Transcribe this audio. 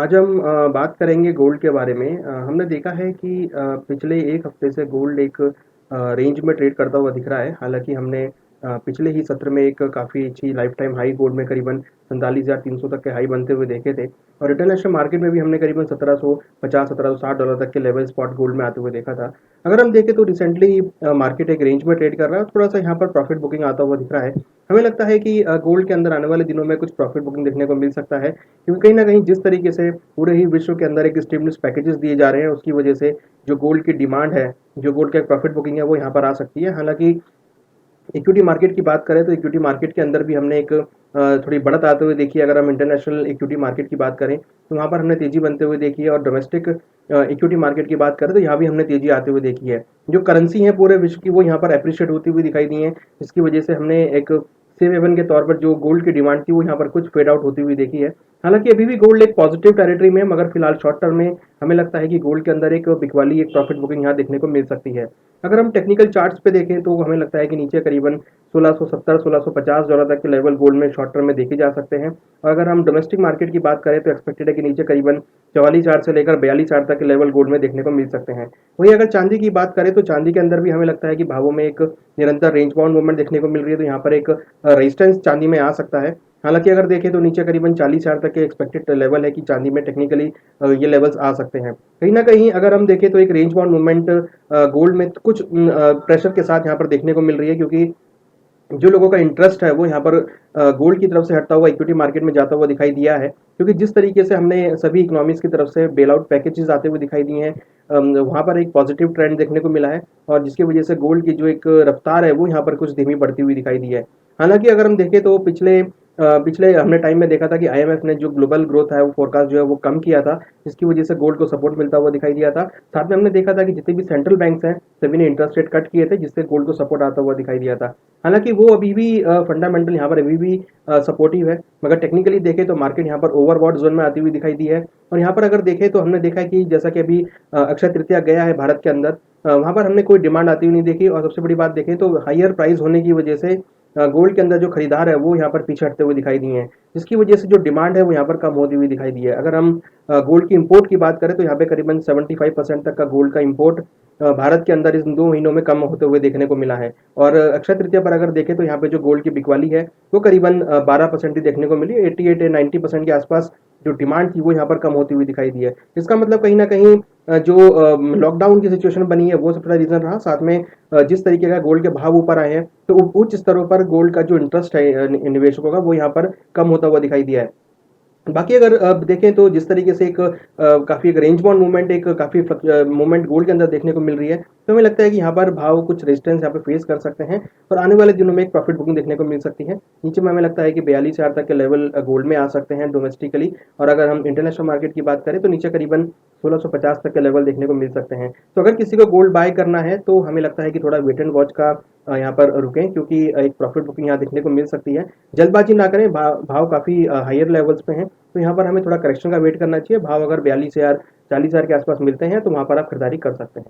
आज हम बात करेंगे गोल्ड के बारे में। हमने देखा है कि पिछले 1 हफ्ते से गोल्ड एक रेंज में ट्रेड करता हुआ दिख रहा है। हालाँकि हमने पिछले ही सत्र में एक काफ़ी अच्छी लाइफ टाइम हाई गोल्ड में करीबन 47,300 तक के हाई बनते हुए देखे थे और इंटरनेशनल मार्केट में भी हमने करीबन 1750-1760 डॉलर तक के लेवल स्पॉट गोल्ड में आते हुए देखा था। अगर हम देखें तो रिसेंटली मार्केट एक रेंज में ट्रेड कर रहा है और थोड़ा-सा यहाँ पर प्रॉफिट बुकिंग आता हुआ दिख रहा है। हमें लगता है कि गोल्ड के अंदर आने वाले दिनों में कुछ प्रॉफिट बुकिंग देखने को मिल सकता है, क्योंकि कहीं न कहीं जिस तरीके से पूरे ही विश्व के अंदर एक स्टिमुलस पैकेजेस दिए जा रहे हैं, उसकी वजह से जो गोल्ड की डिमांड है, जो गोल्ड का एक प्रॉफिट बुकिंग है, वो यहाँ पर आ सकती है। हालाँकि इक्विटी मार्केट की बात करें तो इक्विटी मार्केट के अंदर भी हमने एक थोड़ी बढ़त आते हुए देखी है। अगर हम इंटरनेशनल इक्विटी मार्केट की बात करें तो वहाँ पर हमने तेज़ी बनते हुए देखी है और डोमेस्टिक इक्विटी मार्केट की बात करें तो यहाँ भी हमने तेज़ी आते हुए देखी है। जो करेंसी है पूरे विश्व की वो यहाँ पर एप्रिशिएट होती हुई दिखाई दी है, जिसकी वजह से हमने एक सेफ हेवन के तौर पर जो गोल्ड की डिमांड थी वो यहाँ पर कुछ फेड आउट होती हुई देखी है। हालाँकि अभी भी गोल्ड एक पॉजिटिव टेरिटरी में है, मगर फिलहाल शॉर्ट टर्म में हमें लगता है कि गोल्ड के अंदर एक बिकवाली, एक प्रॉफिट बुकिंग यहाँ देखने को मिल सकती है। अगर हम टेक्निकल चार्ट्स पे देखें तो हमें लगता है कि नीचे करीबन 1670-1650 डॉलर तक के लेवल गोल्ड में शॉर्ट टर्म में देखे जा सकते हैं। और अगर हम डोमेस्टिक मार्केट की बात करें तो एक्सपेक्टेड है कि नीचे करीबन 44,000 से लेकर 42,000 तक के लेवल गोल्ड में देखने को मिल सकते हैं। वहीं अगर चांदी की बात करें तो चांदी के अंदर भी हमें लगता है कि भावों में एक निरंतर रेंज बाउंड मूवमेंट देखने को मिल रही है, तो यहाँ पर एक रेजिस्टेंस चांदी में आ सकता है। हालांकि अगर देखें तो नीचे करीबन 40,000 तक के एक्सपेक्टेड लेवल है कि चांदी में टेक्निकली ये लेवल्स आ सकते हैं। कहीं ना कहीं अगर हम देखें तो एक रेंज बाउंड मूवमेंट गोल्ड में कुछ प्रेशर के साथ यहाँ पर देखने को मिल रही है, क्योंकि जो लोगों का इंटरेस्ट है वो यहाँ पर गोल्ड की तरफ से हटता हुआ इक्विटी मार्केट में जाता हुआ दिखाई दिया है, क्योंकि जिस तरीके से हमने सभी इकोनॉमीज की तरफ से बेल आउट पैकेजेस आते हुए दिखाई दिए हैं, वहाँ पर एक पॉजिटिव ट्रेंड देखने को मिला है और जिसकी वजह से गोल्ड की जो एक रफ्तार है वो यहाँ पर कुछ धीमी बढ़ती हुई दिखाई दी है। हालांकि अगर हम देखें तो पिछले हमने टाइम में देखा था कि आईएमएफ ने जो ग्लोबल ग्रोथ है वो फोरकास्ट जो है वो कम किया था, जिसकी वजह से गोल्ड को सपोर्ट मिलता हुआ दिखाई दिया था। साथ में हमने देखा था कि जितने भी सेंट्रल बैंक्स हैं सभी ने इंटरेस्ट रेट कट किए थे, जिससे गोल्ड को सपोर्ट आता हुआ दिखाई दिया था। हालांकि वो अभी भी फंडामेंटल यहाँ पर अभी भी सपोर्टिव है, मगर टेक्निकली देखें तो मार्केट यहाँ पर ओवरबॉट जोन में आती हुई दिखाई दी है। और यहाँ पर अगर देखें तो हमने देखा है कि जैसा कि अभी अक्षय तृतीया गया है भारत के अंदर, वहाँ पर हमने कोई डिमांड आती हुई नहीं देखी और सबसे बड़ी बात देखें तो हायर प्राइस होने की वजह से गोल्ड के अंदर जो खरीदार है वो यहाँ पर पीछे हटते हुए दिखाई दिए हैं, जिसकी वजह से जो डिमांड है वो यहाँ पर कम होती हुई दिखाई दी है। अगर हम गोल्ड की इंपोर्ट की बात करें तो यहाँ पे करीबन 75% तक का गोल्ड का इंपोर्ट भारत के अंदर इन 2 महीनों में कम होते हुए देखने को मिला है। और अक्षय तृतीया पर अगर देखें तो यहाँ पे जो गोल्ड की बिकवाली है वो करीबन 12% ही देखने को मिली, 88 या 90% के आसपास जो डिमांड थी वो यहाँ पर कम होती हुई दिखाई दी है। इसका मतलब कहीं ना कहीं जो लॉकडाउन की सिचुएशन बनी है वो सबसे बड़ा रीजन रहा। साथ में जिस तरीके का गोल्ड के भाव ऊपर आए हैं तो उच्च स्तरों पर गोल्ड का जो इंटरेस्ट है निवेशकों का वो यहाँ पर कम होता हुआ दिखाई दिया है। बाकी अगर देखें तो जिस तरीके से एक काफ़ी एक रेंज बाउंड मूवमेंट, एक काफ़ी मूवमेंट गोल्ड के अंदर देखने को मिल रही है, तो हमें लगता है कि यहाँ पर भाव कुछ रेजिस्टेंस यहाँ पे फेस कर सकते हैं और आने वाले दिनों में एक प्रॉफिट बुकिंग देखने को मिल सकती है। नीचे में हमें लगता है कि 42,000 तक के लेवल गोल्ड में आ सकते हैं डोमेस्टिकली। और अगर हम इंटरनेशनल मार्केट की बात करें तो नीचे करीबन 1650 तक के लेवल देखने को मिल सकते हैं। तो अगर किसी को गोल्ड बाय करना है तो हमें लगता है कि थोड़ा वेट एंड वॉच का यहाँ पर रुकें, क्योंकि एक प्रॉफिट बुकिंग यहाँ देखने को मिल सकती है। जल्दबाजी ना करें, भाव काफ़ी हायर लेवल्स पे हैं, तो यहाँ पर हमें थोड़ा करेक्शन का वेट करना चाहिए। भाव अगर 42,000 40,000 के आसपास मिलते हैं तो वहाँ पर आप खरीदारी कर सकते हैं।